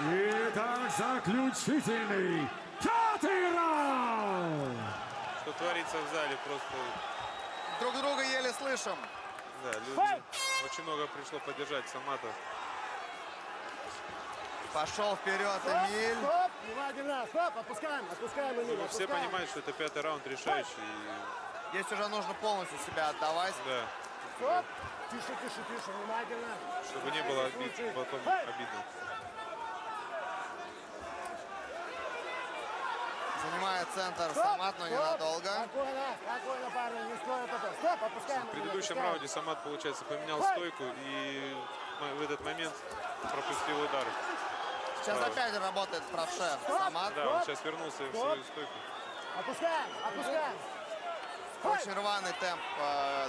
Итак, заключительный пятый раунд. Что творится в зале, просто... Друг друга еле слышим. Да, люди... Очень много пришло поддержать Самата. Пошел вперед Эмиль. Стоп, внимательно, стоп, опускаем Эмиль. Ну, все понимают, что это пятый раунд решающий. И... Здесь уже нужно полностью себя отдавать. Да. Стоп, тише, внимательно. Чтобы не было потом обидно. Занимает центр Самат, но ненадолго. Спокойно, парни, не стоит это. Стоп, опускаем. В предыдущем раунде Самат, получается, поменял стойку и в этот момент пропустил удар. Сейчас опять работает правша Самат. Да, он сейчас вернулся в свою стойку. Опускаем. Очень рваный темп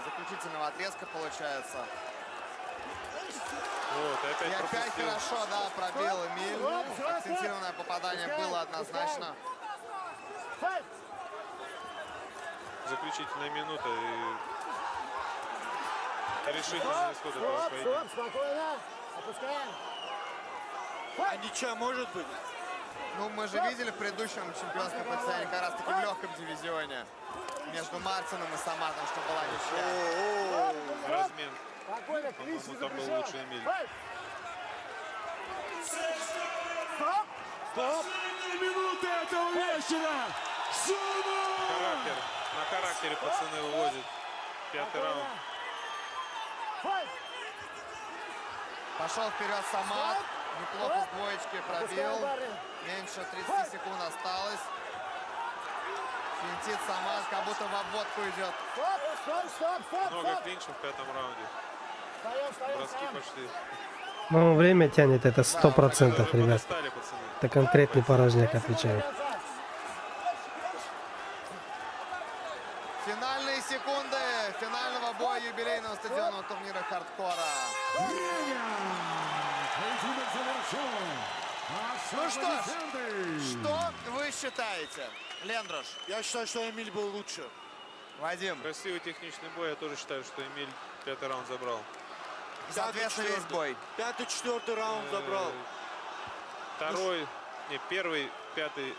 заключительного отрезка получается. Вот, и И опять опять пропустил. хорошо, да, пробил Эмиль. Акцентированное попадание было однозначно. Заключительная минута и решительный исход этого поединка. Спокойно. Опускаем. А ничего может быть? Ну, мы же видели в предыдущем чемпионском противостоянии как раз таки в легком дивизионе между Мартином и Саматом, что была ничья. Размен. Спокойно, Ну, там был лучше Эмиль. Стоп. Минута этого вечера. Характер. На характере пацаны выводят. Пятый раунд. Пошел вперед Самат. Неплохо с двоечки пробил. Меньше 30 секунд осталось. Финтит Самат, как будто в обводку идет. Стоп. Много клинчев в пятом раунде. Броски пошли. Ну, время тянет, это 100%, Уже ребят. подостали, пацаны. Это конкретный порожняк, отвечаю. Финальные секунды финального боя юбилейного стадионного турнира хардкора. Поединок завершен. Ну что ж, что вы считаете, Лендрош? Я считаю, что Эмиль был лучше. Вадим, Красивый техничный бой. Я тоже считаю, что Эмиль пятый раунд забрал. соответственно, весь бой. Пятый, четвертый раунд забрал. Второй, не, первый, пятый и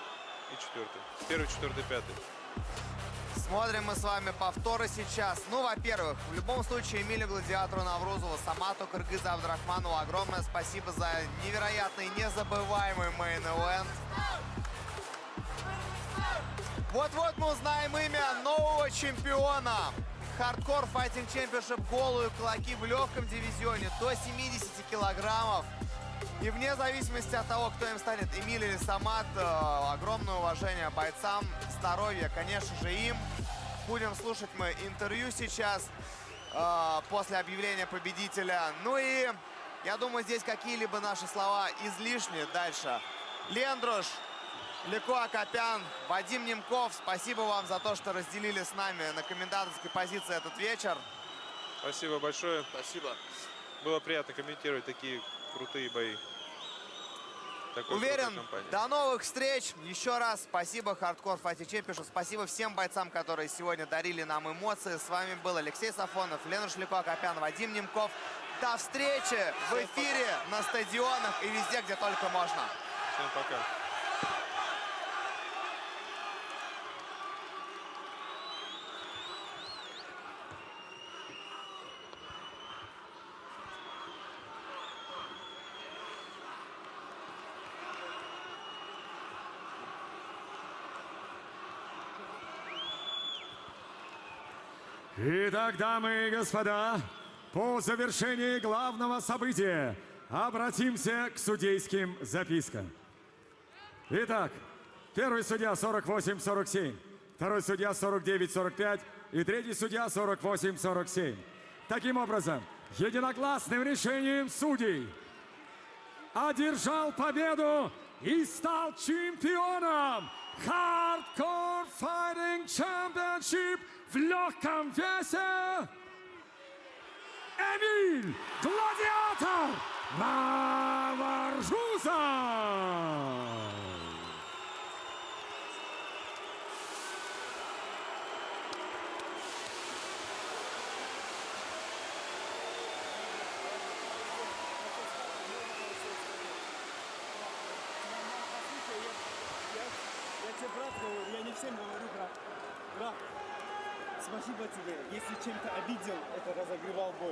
четвертый. Первый, четвертый, пятый. Смотрим мы с вами повторы сейчас. Ну, во-первых, в любом случае Эмилю Гладиатору Наврузову, Самату Кыргызу Абдрахманову огромное спасибо за невероятный, незабываемый мейн-эвент. Вот-вот мы узнаем имя нового чемпиона. Hardcore Fighting Championship голые кулаки в легком дивизионе до 70 килограммов. И вне зависимости от того, кто им станет, Эмиль или Самат, огромное уважение бойцам, здоровья, конечно же, им. Будем слушать мы интервью сейчас, после объявления победителя. Ну и я думаю, здесь какие-либо наши слова излишни. Дальше. Лендрош, Леко Акопян, Вадим Немков, спасибо вам за то, что разделили с нами на комментаторской позиции этот вечер. Спасибо большое. Спасибо. Было приятно комментировать такие крутые бои. Такой Уверен, крутой компании. до новых встреч. Еще раз спасибо Hardcore Fighting Championship. Спасибо всем бойцам, которые сегодня дарили нам эмоции. С вами был Алексей Сафонов, Лендрош Леко Акопян, Вадим Немков. До встречи в эфире, на стадионах и везде, где только можно. Всем пока. Итак, дамы и господа, по завершении главного события обратимся к судейским запискам. Итак, первый судья 48-47, второй судья 49-45 и третий судья 48-47. Таким образом, единогласным решением судей одержал победу и стал чемпионом Hardcore Fighting Championship в легком весе Эмиль Гладиатор Наврузов. всем говорю, брат, спасибо тебе. Если чем-то обидел, это разогревал бой.